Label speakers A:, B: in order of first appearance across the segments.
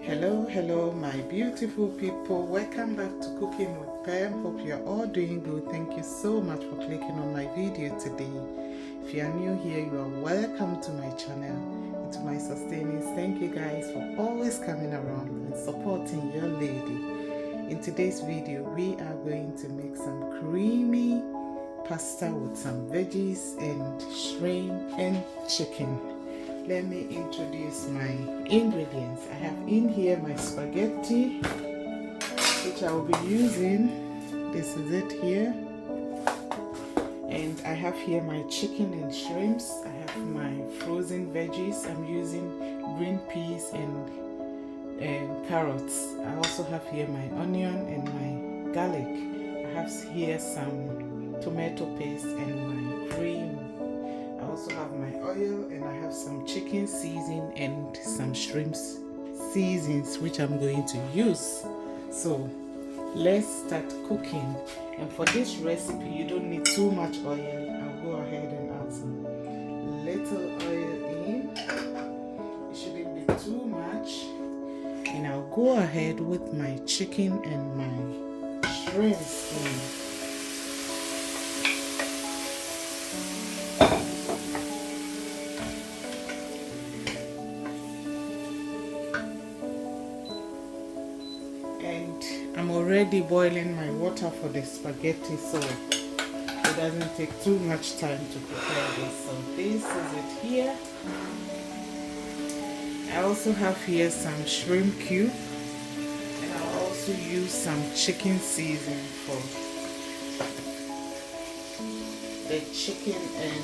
A: Hello my beautiful people, welcome back to Cooking with Pam. Hope you're all doing good. Thank you so much for clicking on my video today. If you are new here, you are welcome to my channel and to my sustainers. Thank you guys for always coming around and supporting your lady. In today's video, we are going to make some creamy pasta with some veggies and shrimp and chicken. Let me introduce my ingredients. I have in here my spaghetti, which I will be using. This is it here. And I have here my chicken and shrimps. I have my frozen veggies. I'm using green peas and carrots. I also have here my onion and my garlic. I have here some tomato paste and my cream. I also have my oil and I have some chicken seasoning and some shrimp seasonings which I'm going to use. So let's start cooking. And for this recipe you don't need too much oil. I'll go ahead and add some little oil in. It shouldn't be too much. And I'll go ahead with my chicken and my shrimps in. And I'm already boiling my water for the spaghetti, so it doesn't take too much time to prepare this. So this is it here. I also have here some shrimp cube, and I'll also use some chicken seasoning for the chicken. And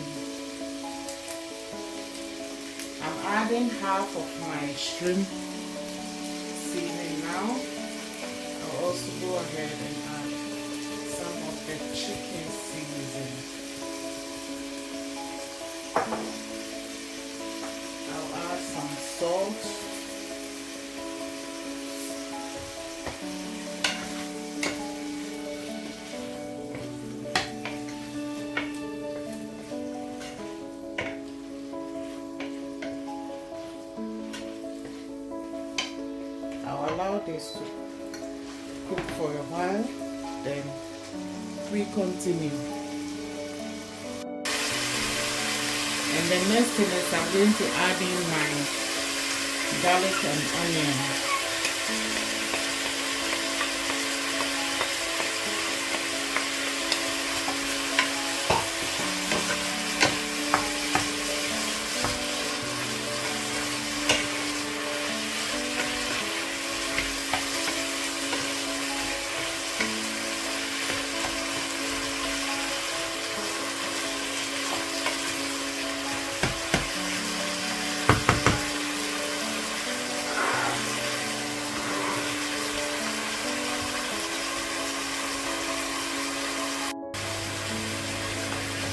A: I'm adding half of my shrimp seasoning now. I'll also go ahead and add some of the chicken seasoning. I'll add some salt. I'll allow this to cook for a while, then we continue. And the next thing is I'm going to add in my garlic and onion.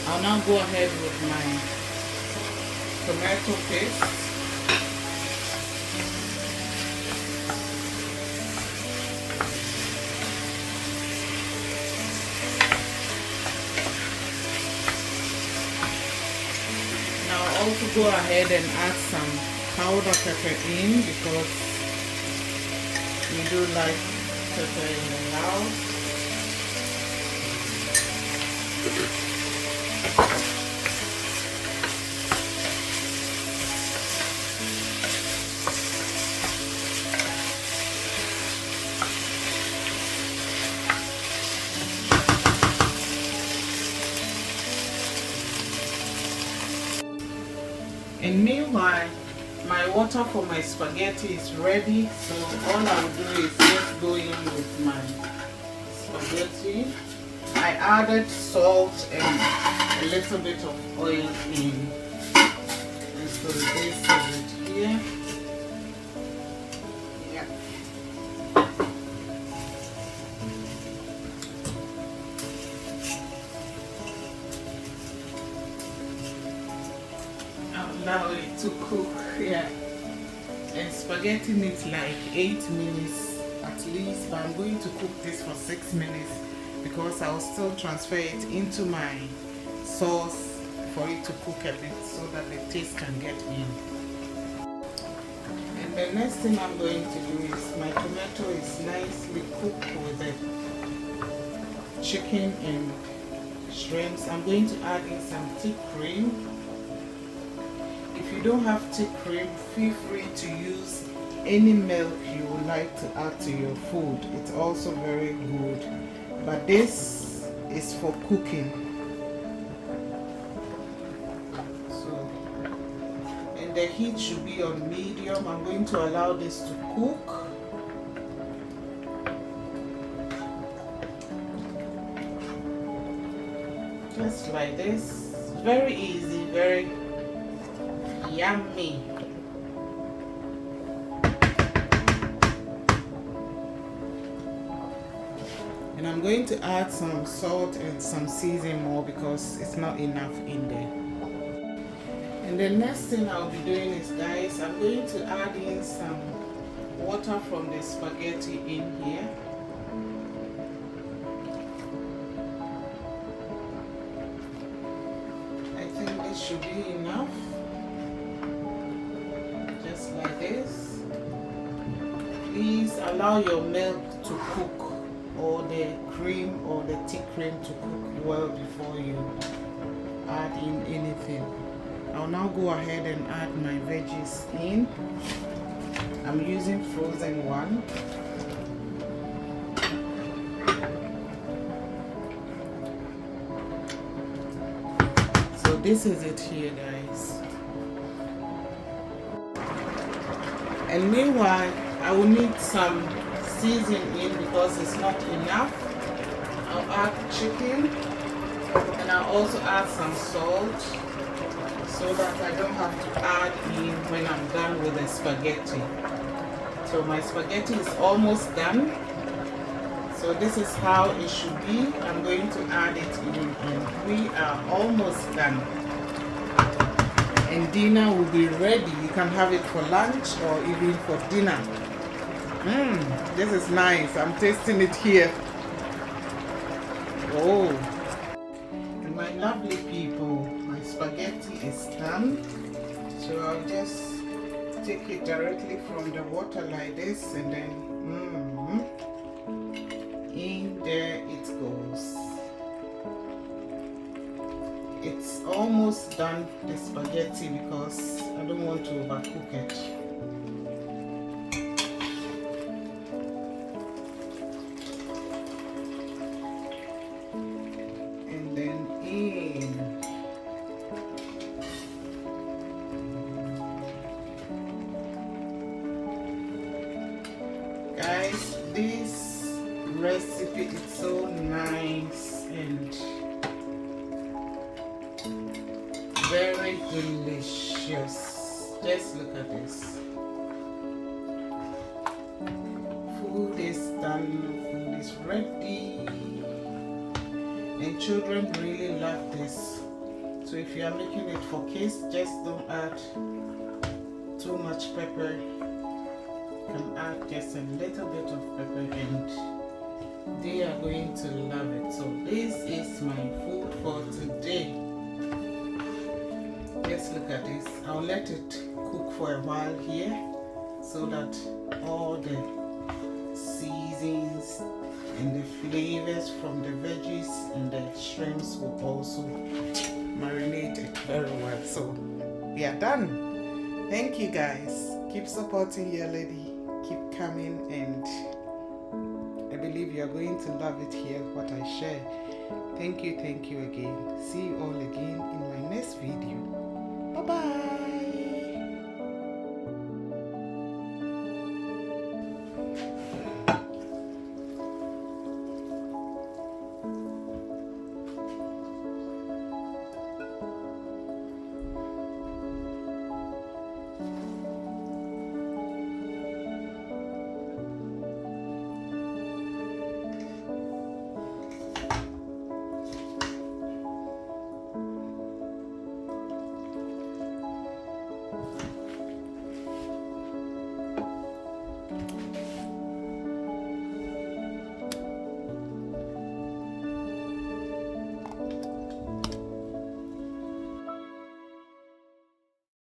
A: I'll now go ahead with my tomato paste. Now I'll also go ahead and add some powder pepper in because we do like pepper in the house. And meanwhile, my water for my spaghetti is ready, so all I'll do is just go in with my spaghetti. I added salt and a little bit of oil in. And so this is it here. Yeah. Allow it to cook. Yeah. And spaghetti needs like 8 minutes at least, but I'm going to cook this for 6 minutes because I'll still transfer it into my sauce for it to cook a bit so that the taste can get in. And The next thing I'm going to do is my tomato is nicely cooked with the chicken and shrimps. I'm going to add in some thick cream. If you don't have thick cream, feel free to use any milk you would like to add to your food. It's also very good, but this is for cooking. So, and the heat should be on medium. I'm going to allow this to cook. Just like this. Very easy, very yummy. And I'm going to add some salt and some seasoning more because it's not enough in there. And the next thing I'll be doing is, guys, I'm going to add in some water from the spaghetti in here. I think this should be enough. Just like this. Please allow your milk to cook, or the cream or the thick cream to cook well before you add in anything. I'll now go ahead and add my veggies in. I'm using frozen one. So this is it here, guys. And meanwhile, I will need some seasoning in because it's not enough. I'll add chicken, and I'll also add some salt so that I don't have to add in when I'm done with the spaghetti. So my spaghetti is almost done. So this is how it should be. I'm going to add it in, and we are almost done. And dinner will be ready. You can have it for lunch or even for dinner. This is nice. I'm tasting it here. Oh, and my lovely people, my spaghetti is done. So I'll just take it directly from the water like this, and then in there it goes. It's almost done, the spaghetti, because I don't want to overcook it. And then in. Guys, this recipe is so nice and very delicious. Just look at this. Food is done, food is ready, and children really love this. So if you are making it for kids, just don't add too much pepper. You can add just a little bit of pepper and they are going to love it. So this is my food for today. Just look at this. I'll let it cook for a while here so that all the seasonings and the flavors from the veggies and the shrimps will also marinate it very well. So we are done. Thank you, guys. Keep supporting your lady. Keep coming, and I believe you are going to love it here, what I share. Thank you again. See you all again in my next video.